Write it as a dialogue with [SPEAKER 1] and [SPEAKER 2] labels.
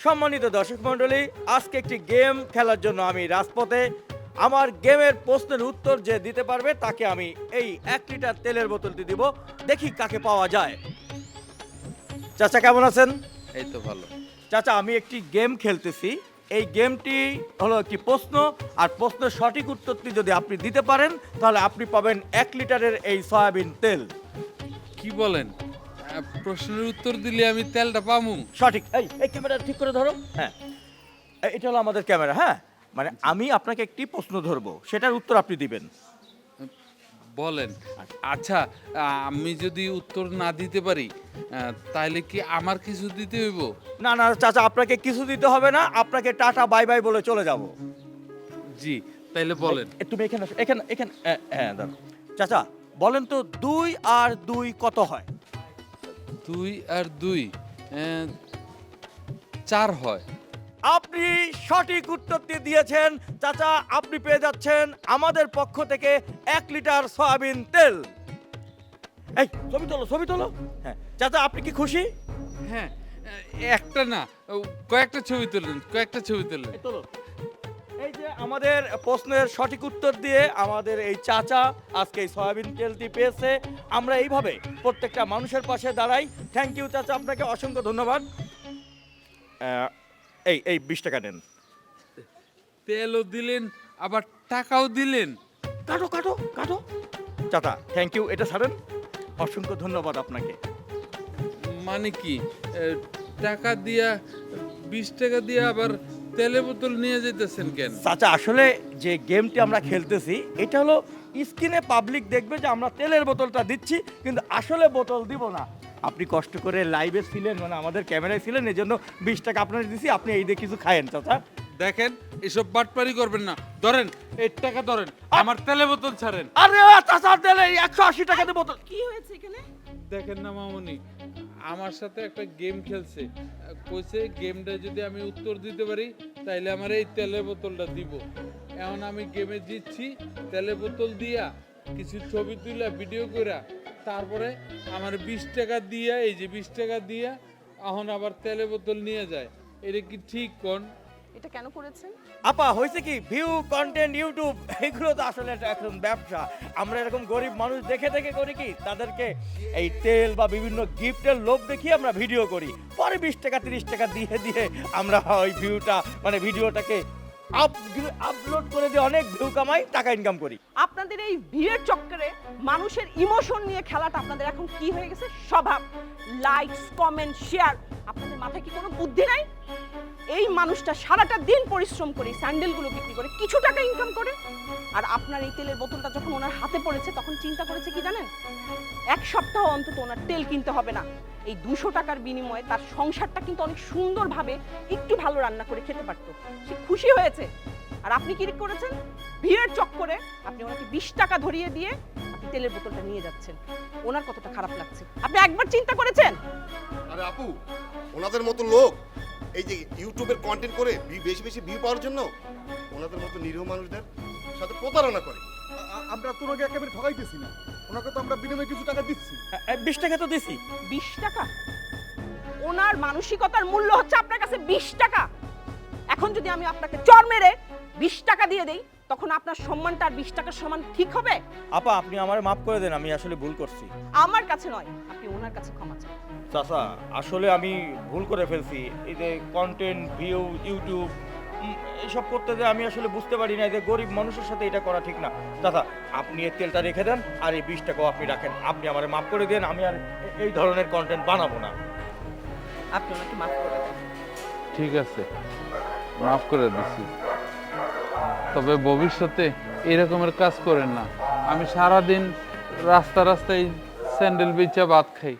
[SPEAKER 1] সম্মানিত দর্শক মণ্ডলী, আজকে একটি গেম খেলার জন্য আমি রাজপথে। আমার গেমের প্রশ্নের উত্তর যে দিতে পারবে তাকে আমি এই 1 লিটার তেলের বোতলটি দিব। দেখি কাকে পাওয়া যায়। চাচা কেমন আছেন?
[SPEAKER 2] এই তো ভালো।
[SPEAKER 1] চাচা, আমি একটি গেম খেলতেছি। এই গেমটি হলো একটি প্রশ্ন, আর প্রশ্নের সঠিক উত্তরটি যদি আপনি দিতে পারেন তাহলে আপনি পাবেন 1 লিটারের এই সয়াবিন তেল।
[SPEAKER 2] কি বলেন? প্রশ্নের উত্তর দিলে আমি তেলটা পামু?
[SPEAKER 1] সঠিক। এই ক্যামেরা ঠিক করে ধরো। হ্যাঁ, এটা হলো আমাদের ক্যামেরা। হ্যাঁ, মানে আমি আপনাকে একটি প্রশ্ন ধরবো, সেটার উত্তর আপনি দিবেন।
[SPEAKER 2] বলেন। আচ্ছা, আমি যদি উত্তর না দিতে পারি তাহলে কি আমার কিছু দিতে হইব?
[SPEAKER 1] না না চাচা, আপনাকে কিছু দিতে হবে না, আপনাকে টাটা বাই বাই বলে চলে যাব।
[SPEAKER 2] জি, তাইলে বলেন।
[SPEAKER 1] তুমি এখানে আসো, এখানে এখানে হ্যাঁ দাঁড়াও। চাচা বলেন তো 2 আর 2 কত হয়?
[SPEAKER 2] 2 আর 2 4 হয়।
[SPEAKER 1] আপনি সঠিক উত্তরটি দিয়েছেন চাচা। আপনি পেয়ে যাচ্ছেন আমাদের পক্ষ থেকে 1 লিটার সয়াবিন তেল। এই ছবি তোলো, ছবি তোলো। হ্যাঁ চাচা, আপনি কি খুশি?
[SPEAKER 2] হ্যাঁ, একটা না, কয়েকটা ছবি তুললেন, কয়েকটা ছবি তুললেন।
[SPEAKER 1] এই তোলো। এই যে আমাদের প্রশ্নের সঠিক উত্তর দিয়ে আমাদের এই চাচা আজকে এই সয়াবিন তেলটি পেয়েছে। আমরা এইভাবে প্রত্যেকটা মানুষের পাশে দাঁড়াই। থ্যাংক ইউ চাচা, আপনাকে অসংখ্য ধন্যবাদ। এই 20 টাকা নেন।
[SPEAKER 2] তেলও দিলেন আবার টাকাও দিলেন।
[SPEAKER 1] কাটো কাটো কাটো। চাচা থ্যাংক ইউ, এটা ছাড়েন। অসংখ্য ধন্যবাদ আপনাকে।
[SPEAKER 2] মানে কি, টাকা দিয়া 20 টাকা দিয়ে আবার তেলের বোতল নিয়ে যেতেছেন কেন?
[SPEAKER 1] চাচা আসলে যে গেমটি আমরা খেলতেছি এটা হলো স্ক্রিনে পাবলিক দেখবে যে আমরা তেলের বোতলটা দিচ্ছি, কিন্তু আসলে বোতল দিব না। আপনি কষ্ট করে লাইভে ছিলেন, মানে আমাদের ক্যামেরায় ছিলেন, এই জন্য 20 টাকা আপনার দিছি। আপনি এই দিয়ে কিছু খায়েন চাচা।
[SPEAKER 2] দেখেন, এসব বাটপারি করবেন না। ধরেন, এই টাকা ধরেন, আমার তেলের বোতল ছাড়েন।
[SPEAKER 1] আরে চাচা তেলে 180 টাকা দিয়ে বোতল।
[SPEAKER 3] কি হয়েছে এখানে?
[SPEAKER 2] দেখেন না মামুনি, আমার সাথে একটা গেম খেলছে। কইছে গেমটা যদি আমি উত্তর দিতে পারি তাইলে আমার এই তেলের বোতলটা দিব। এখন আমি গেমে জিতছি, তেলের বোতল দিয়া কিছু ছবি তুলা ভিডিও কইরা তারপরে আমার 20 টাকা দিয়া, এই যে 20 টাকা দিয়া এখন আবার তেলের বোতল নিয়ে যায়। এটা কি ঠিক কোন?
[SPEAKER 3] এটা কেন করেছেন?
[SPEAKER 1] আপা হয়েছে কি, ভিউ কন্টেন্ট ইউটিউব এগুলো তো আসলে একটা এখন ব্যবসা। আমরা এরকম গরিব মানুষ দেখে দেখে করি কি, তাদেরকে এই তেল বা বিভিন্ন গিফটের লোভ দেখিয়ে আমরা ভিডিও করি। পরে 20 টাকা 30 টাকা দিয়ে দিয়ে আমরা ওই ভিউটা, মানে ভিডিওটাকে আপলোড করে দিয়ে অনেক ভিউ কামাই, টাকা ইনকাম করি।
[SPEAKER 3] আপনাদের এই ভিড়ের চক্করে মানুষের ইমোশন নিয়ে খেলাটা আপনাদের এখন কি হয়ে গেছে? স্বভাব। Likes, comment, share. আপনাদের মাথায় কি কোনো বুদ্ধি নাই? এই মানুষটা সারাটা দিন পরিশ্রম করে স্যান্ডেলগুলো বিক্রি করে কিছু টাকা ইনকাম করে, আর আপনার এই তেলের বোতলটা যখন ওনার হাতে পড়েছে তখন চিন্তা করেছে কি জানেন? 1 সপ্তাহ অন্তত ওনার তেল কিনতে হবে না। এই 200 টাকার বিনিময়ে তার সংসারটা কিন্তু অনেক সুন্দরভাবে একটু ভালো রান্না করে খেতে পারতো। সে খুশি হয়েছে। আর আপনি কি করেছেন? ভিড়ের চক্করে আপনি ওনাকে 20 টাকা ধরিয়ে দিয়ে আপনি তেলের বোতলটা নিয়ে যাচ্ছেন। ওনার কতটা খারাপ লাগছে আপনি একবার চিন্তা করেছেন?
[SPEAKER 4] আরে আপু, ওনাদের মতো লোক এই যে ইউটিউবের কন্টেন্ট করে বেশি বেশি ভিউ পাওয়ার জন্য ওনাদের মতো নিরীহ মানুষদের সাথে প্রতারণা করে।
[SPEAKER 5] আমরা তো ওনাকে একেবারে ঠকাইতেছি না, ওনাকে তো আমরা বিনিময়ে কিছু টাকা দিচ্ছি।
[SPEAKER 1] 20 টাকা তো দিছি।
[SPEAKER 3] 20 টাকা? ওনার মানসিকতার মূল্য হচ্ছে আপনার কাছে 20 টাকা। এখন যদি আমি আপনাকে চর মেরে 20 টাকা দিয়ে দেই তখন আপনার সম্মানটা আর 20 টাকার সমান ঠিক হবে?
[SPEAKER 1] আপা আপনি আমারে মাফ করে দেন, আমি আসলে ভুল করছি।
[SPEAKER 3] আমার কাছে নয়, আপনি ওনার কাছে ক্ষমা চান।
[SPEAKER 1] চাচা আসলে আমি ভুল করে ফেলছি। এই যে কন্টেন্ট ভিউ ইউটিউব এইসব করতে যে আমি আসলে বুঝতে পারি না যে গরিব মানুষের সাথে এটা করা ঠিক না। চাচা আপনি এই তেলটা রেখে দেন, আর এই 20 টাকাও আপনি রাখেন। আপনি আমারে মাফ করে দেন, আমি আর এই ধরনের কন্টেন্ট বানাবো না।
[SPEAKER 3] আপনি ওনাকে মাফ করে দেন।
[SPEAKER 2] ঠিক আছে, মাফ করে দিছি। তবে ভবিষ্যতে এরকমের কাজ করেন না। আমি সারাদিন রাস্তায় স্যান্ডেল বেচা ভাত খাই।